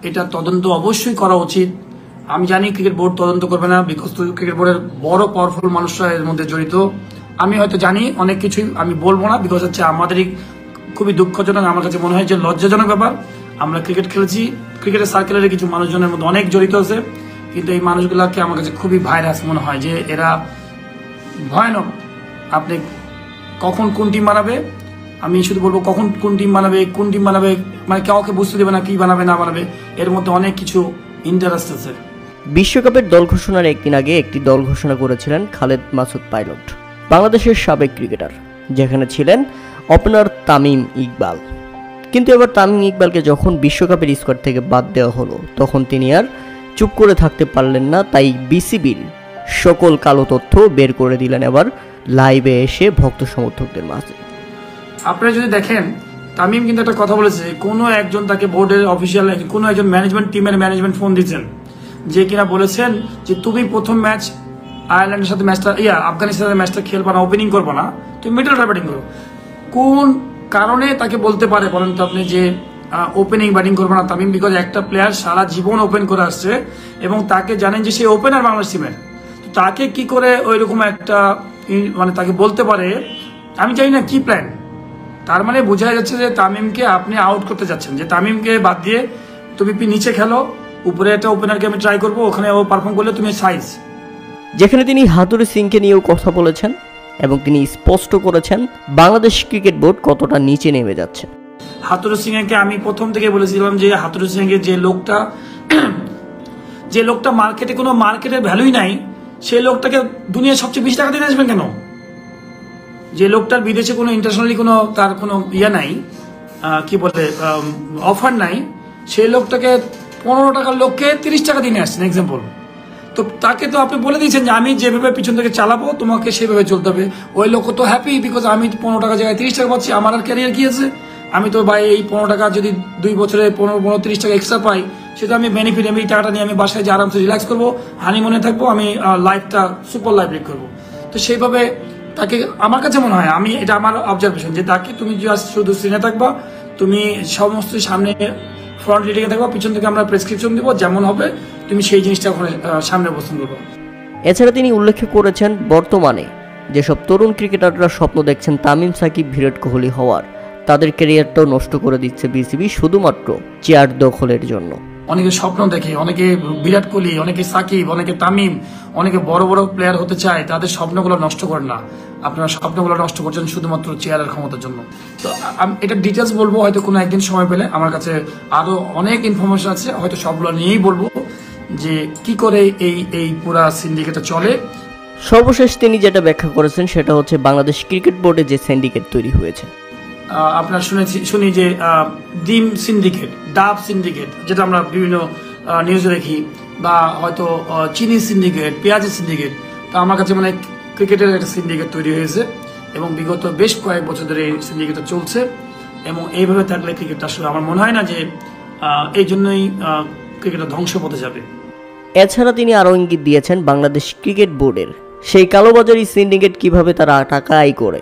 এটা তদন্ত অবশ্যই করা উচিত। আমি জানি ক্রিকেট বোর্ড তদন্ত করবে না, বিকজ ক্রিকেট বোর্ডের বড় পাওয়ারফুল মানুষরা এর মধ্যে জড়িত। আমি হয়তো জানি অনেক কিছুই, আমি বলবো না, বিকজ হচ্ছে আমাদেরই খুবই দুঃখজনক, আমার কাছে মনে হয় যে লজ্জাজনক ব্যাপার। আমরা ক্রিকেট খেলেছি, ক্রিকেটের সার্কেলের কিছু মানুষজনের মধ্যে অনেক জড়িত আছে, কিন্তু এই মানুষগুলোকে আমার কাছে খুবই ভাইরাস মনে হয়, যে এরা ভয়ানক। আপনি কখন কোন টিম বানাবে, আমি শুধু বলবো কখন কোন টিম বানাবে, মানে কাউকে বুঝতে দেবে না কি বানাবে না বানাবে, এর মধ্যে অনেক কিছু ইন্টারেস্ট আছে। বিশ্বকাপের দল ঘোষণার একদিন আগে একটি দল ঘোষণা করেছিলেন খালেদ মাসুদ পাইলট, বাংলাদেশের সাবেক ক্রিকেটার, যেখানে ছিলেন ওপেনার তামিম ইকবাল। কিন্তু এবার তামিম ইকবালকে যখন বিশ্বকাপের স্কোয়াড থেকে বাদ দেওয়া হলো, তখন তিনি আর চুপ করে থাকতে পারলেন না। তাই বিসিবির সকল কালো তথ্য বের করে দিলেন এবার লাইভে এসে ভক্ত সমর্থকদের মাঝে। আপনারা যদি দেখেন, তামিম কিন্তু একটা কথা বলেছে, কোনো একজন তাকে বোর্ডের অফিসিয়াল, কোনো একজন ম্যানেজমেন্ট টিমের ম্যানেজমেন্ট ফোন দিচ্ছেন, যে কিনা বলেছেন যে তুমি প্রথম ম্যাচ আয়ারল্যান্ডের সাথে ম্যাচটা, আফগানিস্তানের ম্যাচটা খেলবা না, ওপেনিং করবা না, তুমি মিডল অর্ডার ব্যাটিং করো। কোন কারণে তাকে বলতে পারে বলেন তো আপনি যে ওপেনিং ব্যাটিং করবে না তামিম? বিকজ একটা প্লেয়ার সারা জীবন ওপেন করে আসছে এবং তাকে জানেন যে সে ওপেনার বাংলাদেশ টিমের, তাকে কি করে ওই রকম একটা মানে তাকে বলতে পারে? আমি জানি না কি প্ল্যান। তার মানে বোঝা যাচ্ছে যে তামিমকে আপনি আউট করতে যাচ্ছেন, যে তামিমকে বাদ দিয়ে তুমি নিচে খেলো, উপরে একটা ওপেনারকে আমি ট্রাই করবো, ওখানে ও পারফর্ম করলে তুমি সাইজ। যেখানে তিনি হাতুড়ি সিংকে নিয়েও কথা বলেছেন এবং তিনি স্পষ্ট করেছেন বাংলাদেশ ক্রিকেট বোর্ড কতটা নিচে নেমে যাচ্ছে। হাতুড়ি সিংকে আমি প্রথম থেকে বলেছিলাম যে হাতুড়ি সিংয়ের যে লোকটা মার্কেটে কোনো মার্কেটের ভ্যালুই নাই, সেই লোকটাকে দুনিয়ার সবচেয়ে বেশি টাকা দিয়ে আসবেন কেন? যে লোকটার বিদেশে কোনো ইন্টারন্যাশনালি কোনো তার কোনো নাই, কি বলে অফার নাই, সেই লোকটাকে 15 টাকার লোককে 30 টাকা দিয়ে আসছেন এক্সাম্পল। তো তাকে তো আপনি বলে দিয়েছেন যে আমি যেভাবে পিছন থেকে চালাবো তোমাকে সেভাবে চলতে হবে। ওই লোক তো হ্যাপি, বিকজ আমি 15 টাকা জায়গায় 30 টাকা পাচ্ছি, আমার আর ক্যারিয়ার কি আছে? আমি তো ভাই এই 15 টাকা যদি 2 বছরে 15-30 টাকা এক্সট্রা পাই, সেটা আমি বেনিফিট, আমি এই টাকাটা নিয়ে আমি বাসায় যে আরামসে রিল্যাক্স করবো, হানিমুনে থাকবো, আমি লাইফটা সুপার লাইফ লিড করবো। তো সেইভাবে তাকে আমার কাছে মনে হয়, আমি এটা আমার অবজারভেশন, যে তাকে তুমি জাস্ট শুধু সিনে থাকবা, তুমি সমস্ত সামনে ফ্রন্ট লিডিংয়ে থাকবা, পিছন থেকে আমরা প্রেসক্রিপশন দেবো, যেমন হবে তুমি সেই জিনিসটা ওখানে সামনে অবস্থান করবো। এছাড়া তিনি উল্লেখ করেছেন বর্তমানে যেসব তরুণ ক্রিকেটাররা স্বপ্ন দেখছেন তামিম, সাকিব, বিরাট কোহলি হওয়ার, তাদের ক্যারিয়ারটাও নষ্ট করে দিচ্ছে বিসিবি শুধুমাত্র চেয়ার দখলের জন্য। অনেকে স্বপ্ন দেখে, অনেকে বিরাট কোহলি, অনেকে সাকিব, অনেকে তামিম, অনেকে বড় বড় প্লেয়ার হতে চায়, তাদের স্বপ্নগুলো নষ্ট করেন না। আপনারা স্বপ্নগুলো নষ্ট করছেন শুধুমাত্র চেয়ারের ক্ষমতার জন্য। তো আমি এটা ডিটেলস বলবো হয়তো কোনো একদিন সময় পেলে, আমার কাছে আরো অনেক ইনফরমেশন আছে, হয়তো সবগুলো নিয়েই বলবো যে কি করে এই পুরা সিন্ডিকেটটা চলে। সর্বশেষ তিনি যেটা ব্যাখ্যা করেছেন সেটা হচ্ছে বাংলাদেশ ক্রিকেট বোর্ডে যে সিন্ডিকেট তৈরি হয়েছে, আপনার শুনি যে ডিম সিন্ডিকেট, ডাব সিন্ডিকেট, যেটা আমরা বিভিন্ন নিউজে দেখি, বা হয়তো চিনি সিন্ডিকেট, পেঁয়াজের সিন্ডিকেট। তো আমার কাছে মানে ক্রিকেটের একটা সিন্ডিকেট তৈরি হয়েছে এবং বিগত বেশ কয়েক বছর ধরে এই সিন্ডিকেটটা চলছে, এবং এইভাবে থাকলে ক্রিকেটটা আসলে আমার মনে হয় না যে এই জন্যই ক্রিকেটটা ধ্বংস পথে যাবে। এছাড়া তিনি আরও ইঙ্গিত দিয়েছেন বাংলাদেশ ক্রিকেট বোর্ডের সেই কালোবাজারি সিন্ডিকেট কিভাবে তারা টাকা আয় করে,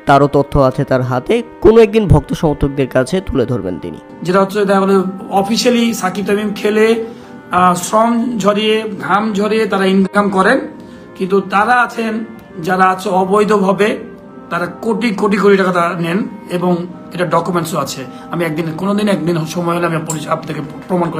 তারও তথ্য আছে তার হাতে, কোনো একদিন ভক্ত সমর্থকদের কাছে তুলে ধরবেন তিনি। যেটা হচ্ছে অফিসিয়ালি সাকিব তামিম খেলে শ্রম ঝরিয়ে, ঘাম ঝরিয়ে তারা ইনকাম করেন, কিন্তু তারা আছেন যারা আছে অবৈধভাবে, তারা কোটি কোটি কোটি টাকা তারা নেন, এবং এটা ডকুমেন্টসও আছে। আমি একদিন সময় হলে আমি আপনাকে প্রমাণ করে